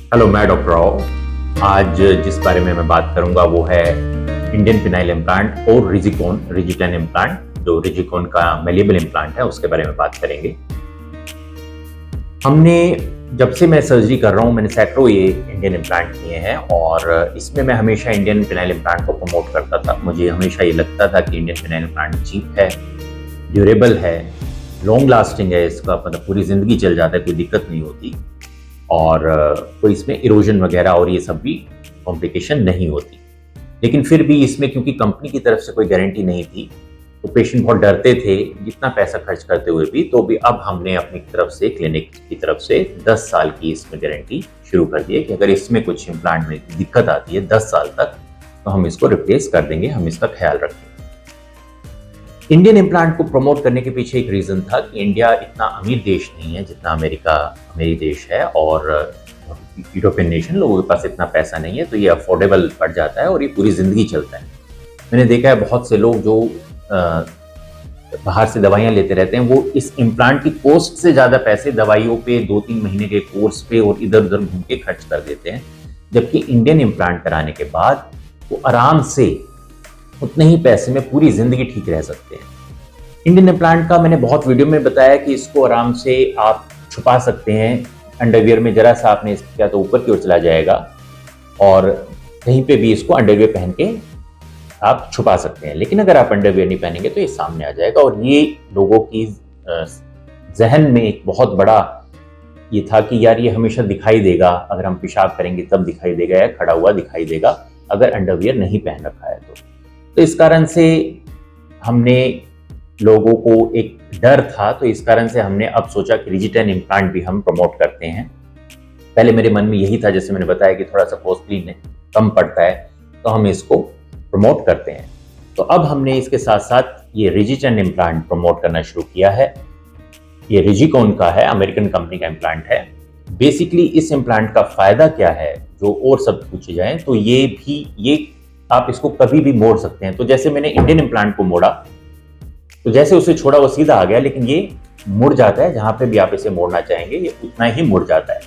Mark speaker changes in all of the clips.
Speaker 1: Hello, मैं doctor Rao. आज जिस बारे में मैं बात करूंगा वो है इंडियन फिनाइल इम्प्लांट और रिजिटेन इम्प्लांट। जो रिजिकोन का मेलिएबल इम्प्लांट है उसके बारे में बात करेंगे। हमने जब से मैं सर्जरी कर रहा हूँ मैंने सैकड़ों ये इंडियन इम्प्लांट किए हैं और इसमें मैं हमेशा इंडियन फिनाइल इम्प्लांट को प्रमोट करता था। मुझे हमेशा ये लगता था कि इंडियन फिनाइल इम्प्लांट चीप है, ड्यूरेबल है, लॉन्ग लास्टिंग है, इसका मतलब पूरी ज़िंदगी चल जाता है, कोई दिक्कत नहीं होती और कोई इसमें इरोजन वगैरह और ये सब भी कॉम्प्लिकेशन नहीं होती। लेकिन फिर भी इसमें क्योंकि कंपनी की तरफ से कोई गारंटी नहीं थी तो पेशेंट बहुत डरते थे जितना पैसा खर्च करते हुए भी। तो भी अब हमने अपनी तरफ से क्लिनिक की तरफ से 10 साल की इसमें गारंटी शुरू कर दी है कि अगर इसमें कुछ इम्प्लांट में दिक्कत आती है 10 साल तक तो हम इसको रिप्लेस कर देंगे, हम इसका ख्याल रखेंगे। इंडियन इम्प्लांट को प्रमोट करने के पीछे एक रीजन था कि इंडिया इतना अमीर देश नहीं है जितना अमेरिका अमीर देश है और यूरोपियन नेशन लोगों के पास इतना पैसा नहीं है, तो ये अफोर्डेबल पड़ जाता है और ये पूरी जिंदगी चलता है। मैंने देखा है बहुत से लोग जो बाहर से दवाइयाँ लेते रहते हैं वो इस इम्प्लांट की कॉस्ट से ज़्यादा पैसे दवाइयों पे 2-3 महीने के कोर्स पे और इधर उधर घूम के खर्च कर देते हैं, जबकि इंडियन इम्प्लांट कराने के बाद वो आराम से उतने ही पैसे में पूरी जिंदगी ठीक रह सकते हैं। इंडियन इम्प्लांट का मैंने बहुत वीडियो में बताया कि इसको आराम से आप छुपा सकते हैं अंडरवियर में, जरा सा आपने किया तो ऊपर की ओर चला जाएगा और कहीं पे भी इसको अंडरवियर पहन के आप छुपा सकते हैं। लेकिन अगर आप अंडरवियर नहीं पहनेंगे तो ये सामने आ जाएगा और ये लोगों की जहन में एक बहुत बड़ा ये था कि यार ये हमेशा दिखाई देगा, अगर हम पेशाब करेंगे तब दिखाई देगा या खड़ा हुआ दिखाई देगा अगर अंडरवियर नहीं पहन रखा है तो इस कारण से हमने लोगों को एक डर था, तो इस कारण से हमने अब सोचा कि रिजिटेन इम्प्लांट भी हम प्रमोट करते हैं। पहले मेरे मन में यही था, जैसे मैंने बताया कि थोड़ा सा कॉस्टली कम पड़ता है तो हम इसको प्रमोट करते हैं। तो अब हमने इसके साथ साथ ये रिजिटेन इम्प्लांट प्रमोट करना शुरू किया है। ये रिजिकोन का है, अमेरिकन कंपनी का इम्प्लांट है। बेसिकली इस इम्प्लांट का फायदा क्या है जो और सब पूछे जाए तो ये आप इसको कभी भी मोड़ सकते हैं। तो जैसे मैंने इंडियन इम्प्लांट को मोड़ा तो जैसे उसे छोड़ा वो सीधा आ गया, लेकिन ये मुड़ जाता है, जहां पे भी आप इसे मोड़ना चाहेंगे ये उतना ही मुड़ जाता है।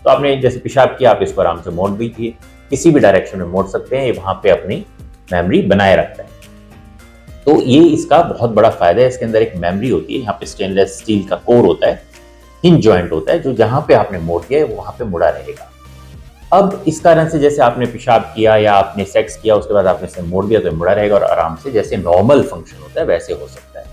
Speaker 1: तो आपने जैसे पेशाब किया आप इसको आराम से मोड़ दीजिए, किसी भी डायरेक्शन में मोड़ सकते हैं, ये वहां पे अपनी मेमोरी बनाए रखता है। तो ये इसका बहुत बड़ा फायदा है। इसके अंदर एक मेमोरी होती है, यहाँ पे स्टेनलेस स्टील का कोर होता है, हिंज जॉइंट होता है, जो जहां पे आपने मोड़ दिया है वहां पे मुड़ा रहेगा। अब इस कारण से जैसे आपने पेशाब किया या आपने सेक्स किया उसके बाद आपने इसे मोड़ दिया तो मुड़ा रहेगा और आराम से जैसे नॉर्मल फंक्शन होता है वैसे हो सकता है।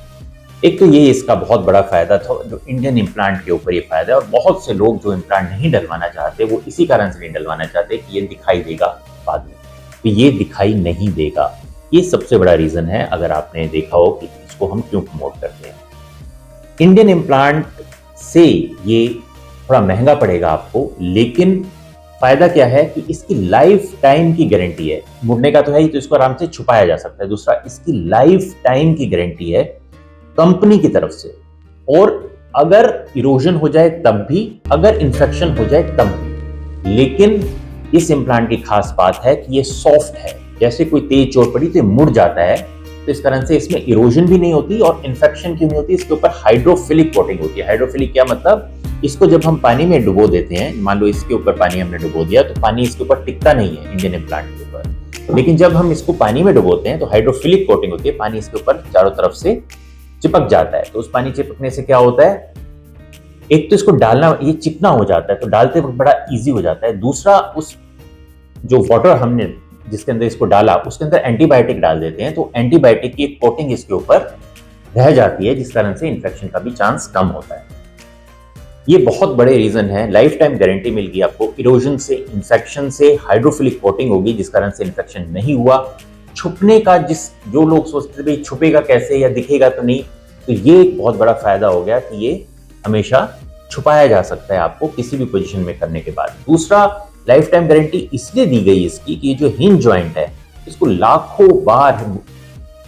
Speaker 1: एक तो ये इसका बहुत बड़ा फायदा था जो इंडियन इम्प्लांट के ऊपर ये फायदा है। और बहुत से लोग जो इम्प्लांट नहीं डलवाना चाहते वो इसी कारण से नहीं डलवाना चाहते कि ये दिखाई देगा बाद में, तो ये दिखाई नहीं देगा। ये सबसे बड़ा रीजन है, अगर आपने देखा हो कि इसको हम क्यों प्रमोट करते हैं। इंडियन इम्प्लांट से ये थोड़ा महंगा पड़ेगा आपको, लेकिन फायदा क्या है कि इसकी लाइफ टाइम की गारंटी है। मुड़ने का तो है ही, तो इसको आराम से छुपाया जा सकता है। दूसरा, इसकी लाइफ टाइम की गारंटी है कंपनी की तरफ से, और अगर इरोजन हो जाए तब भी, अगर इंफेक्शन हो जाए तब भी। लेकिन इस इम्प्लांट की खास बात है कि ये सॉफ्ट है, जैसे कोई तेज चोट पड़ी तो ये मुड़ जाता है, तो इस कारण से इसमें इरोजन भी नहीं होती और इन्फेक्शन क्यों नहीं होती। इसके ऊपर हाइड्रोफिलिक कोटिंग होती है। हाइड्रोफिलिक क्या मतलब, इसको जब हम पानी में डुबो देते हैं, मान लो इसके ऊपर पानी हमने डुबो दिया तो पानी इसके ऊपर टिकता नहीं है इंडियन इम्प्लांट के ऊपर, लेकिन जब हम इसको पानी में डुबोते हैं तो हाइड्रोफिलिक कोटिंग होती है, पानी इसके ऊपर चारों तरफ से चिपक जाता है। तो उस पानी चिपकने से क्या होता है, एक तो इसको डालना ये चिकना हो जाता है तो डालते वक्त बड़ा इजी हो जाता है। दूसरा, उस जो वाटर हमने जिसके अंदर इसको डाला उसके अंदर एंटीबायोटिक डाल देते हैं, तो एंटीबायोटिक की एक कोटिंग इसके ऊपर रह जाती है, जिस कारण से इन्फेक्शन का भी चांस कम होता है। ये बहुत बड़े रीजन है। लाइफ टाइम गारंटी मिल गई आपको, इरोजन से, इन्फेक्शन से, हाइड्रोफिलिक कोटिंग होगी जिस कारण से इन्फेक्शन नहीं हुआ। छुपने का जो लोग सोचते थे छुपेगा कैसे या दिखेगा तो नहीं, तो ये एक बहुत बड़ा फायदा हो गया कि ये हमेशा छुपाया जा सकता है आपको किसी भी पोजीशन में करने के बाद। दूसरा, लाइफ टाइम गारंटी इसलिए दी गई इसकी कि ये जो हिंज जॉइंट है इसको लाखों बार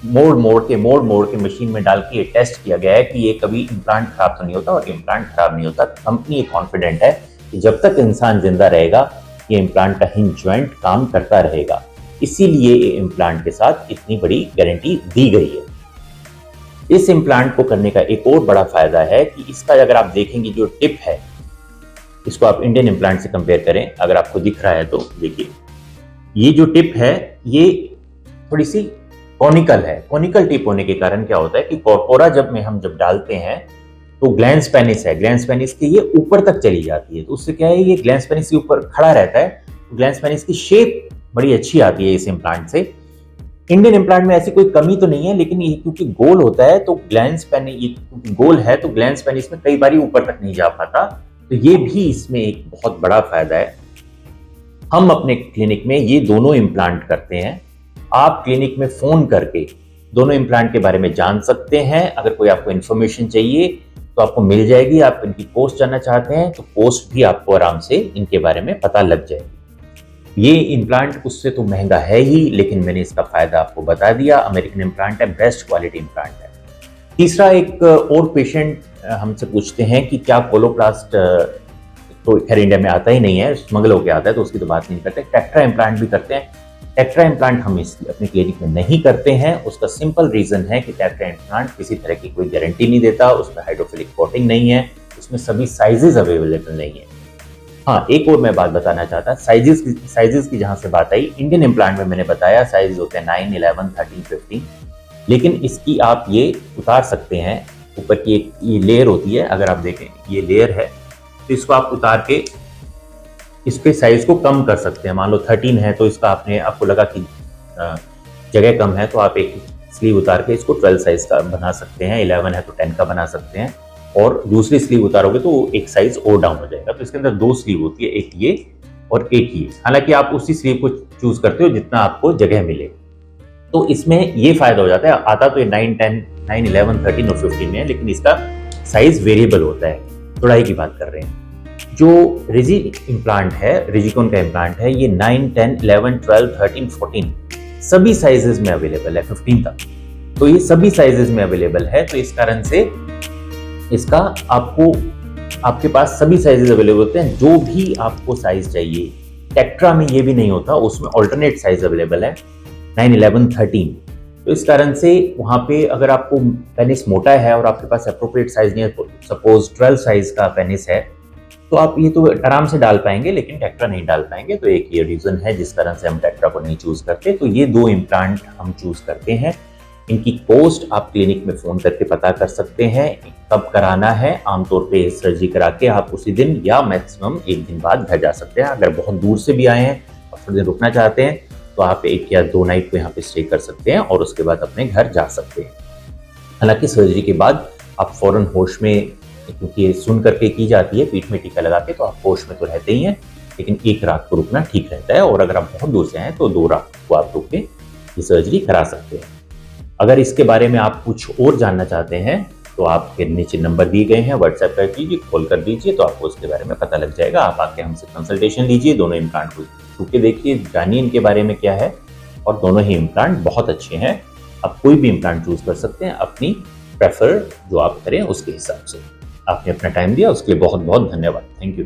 Speaker 1: मोड़ के मशीन में डाल के टेस्ट किया गया है कि ये कभी इम्प्लांट खराब तो नहीं होता, और इम्प्लांट खराब नहीं होता। कंपनी ये कॉन्फिडेंट है कि जब तक इंसान जिंदा रहेगा ये इम्प्लांट का हिंज जॉइंट काम करता रहेगा, इसीलिए ये इम्प्लांट के साथ इतनी बड़ी गारंटी दी गई है। इस इम्प्लांट को करने का एक और बड़ा फायदा है कि इसका अगर आप देखेंगे जो टिप है इसको आप इंडियन इम्प्लांट से कंपेयर करें, अगर आपको दिख रहा है तो देखिए, ये जो टिप है ये थोड़ी सी कॉनिकल है। कॉनिकल टिप होने के कारण क्या होता है कि कॉर्पोरा हम जब डालते हैं तो ग्लैंस पेनिस है, ग्लैंस पेनिस के ये ऊपर तक चली जाती है, तो उससे क्या है, ये ग्लैंस पेनिस के ऊपर खड़ा रहता है, तो ग्लैंस पेनिस की शेप बड़ी अच्छी आती है इस इम्प्लांट से। इंडियन इम्प्लांट में ऐसी कोई कमी तो नहीं है, लेकिन ये क्योंकि गोल होता है तो ग्लैंस पेनिस, ये क्योंकि गोल है तो ग्लैंस पेनिस में कई बार ऊपर तक नहीं जा पाता, तो ये भी इसमें एक बहुत बड़ा फायदा है। हम अपने क्लिनिक में ये दोनों इम्प्लांट करते हैं। आप क्लिनिक में फोन करके दोनों इम्प्लांट के बारे में जान सकते हैं। अगर कोई आपको इन्फॉर्मेशन चाहिए तो आपको मिल जाएगी। आप इनकी पोस्ट जानना चाहते हैं तो पोस्ट भी आपको आराम से इनके बारे में पता लग जाएगी। ये इम्प्लांट उससे तो महंगा है ही, लेकिन मैंने इसका फायदा आपको बता दिया। अमेरिकन इम्प्लांट है, बेस्ट क्वालिटी इम्प्लांट है। तीसरा, एक और पेशेंट हमसे पूछते हैं कि क्या कोलोप्लास्ट, तो खैर इंडिया में आता ही नहीं है, स्मगल होकर आता है तो उसकी तो बात नहीं करते। टेट्रा इम्प्लांट भी करते हैं। टेट्रा इम्प्लांट हम अपने क्लिनिक में नहीं करते हैं। उसका सिंपल रीजन है कि टेट्रा इम्प्लांट किसी तरह की कोई गारंटी नहीं देता, उसमें हाइड्रोफिलिक कोटिंग नहीं है, उसमें सभी साइजेस अवेलेबल नहीं है। हाँ, एक और मैं बात बताना चाहता, साइजेस की जहां से बात आई, इंडियन इम्प्लांट में मैंने बताया साइज होते हैं 9, 11, 13, 15, लेकिन इसकी आप ये उतार सकते हैं। ऊपर की एक ये लेयर होती है, अगर आप देखें ये लेयर है, तो इसको आप उतार के इसके साइज को कम कर सकते हैं। मान लो 13 है तो इसका आपको लगा कि जगह कम है तो आप एक स्लीव उतार के इसको 12 साइज का बना सकते हैं। 11 है तो 10 का बना सकते हैं, और दूसरी स्लीव उतारोगे तो एक साइज और डाउन हो जाएगा। तो इसके अंदर 2 स्लीव होती है, एक ये और एक ये। हालांकि आप उसी स्लीव को चूज करते हो जितना आपको जगह मिले। तो इसमें ये फायदा हो जाता है। आता तो ये 9, 10, 9, 11, 13 और 15 में है, लेकिन इसका साइज वेरिएबल होता है। चौड़ाई की बात कर रहे हैं। जो रिजी इम्प्लांट है, रिजिकोन का इम्प्लांट है, ये 9, 10, 11, 12, 13, 14 सभी साइजेस में अवेलेबल है, 15 तक। तो ये सभी साइजेस में अवेलेबल है, तो इस कारण से इसका आपके पास सभी साइजेस अवेलेबल होते हैं, जो भी आपको साइज चाहिए। टेट्रा में ये भी नहीं होता, उसमें ऑल्टरनेट साइज अवेलेबल है 9, 11, 13। तो इस कारण से वहां पे अगर आपको पेनिस मोटा है और आपके पास अप्रोप्रिएट साइज नहीं है, सपोज 12 साइज का पेनिस है, तो आप ये तो आराम से डाल पाएंगे, लेकिन टेट्रा नहीं डाल पाएंगे। तो एक ये रीजन है जिस कारण से हम टेट्रा को नहीं चूज करते। तो ये 2 इम्प्लांट हम चूज करते हैं। इनकी कॉस्ट आप क्लिनिक में फोन करके पता कर सकते हैं कब कराना है। आमतौर पे सर्जरी करा के आप उसी दिन या मैक्सिमम एक दिन बाद घर जा सकते हैं। अगर बहुत दूर से भी आए हैं और थोड़ी देर रुकना चाहते हैं तो आप 1 या 2 नाइट को यहाँ पे स्टे कर सकते हैं और उसके बाद अपने घर जा सकते हैं। हालांकि सर्जरी के बाद आप फौरन होश में, क्योंकि ये सुन करके की जाती है पीठ में टीका लगा के, तो आप होश में तो रहते ही हैं, लेकिन 1 रात को रुकना ठीक रहता है। और अगर आप बहुत दूर से आए तो 2 रात को आप रुक के ये सर्जरी करा सकते हैं। अगर इसके बारे में आप कुछ और जानना चाहते हैं तो आपके नीचे नंबर दिए गए हैं, व्हाट्सएप कर दीजिए, कॉल कर दीजिए, तो आपको उसके बारे में पता लग जाएगा। आप आके हमसे कंसल्टेशन लीजिए, दोनों इम्प्लांट को छू के देखिए, जानिए इनके बारे में क्या है। और दोनों ही इम्प्लांट बहुत अच्छे हैं। आप कोई भी इम्प्लांट चूज कर सकते हैं अपनी प्रेफर जो आप करें उसके हिसाब से। आपने अपना टाइम दिया उसके लिए बहुत बहुत धन्यवाद। Thank you.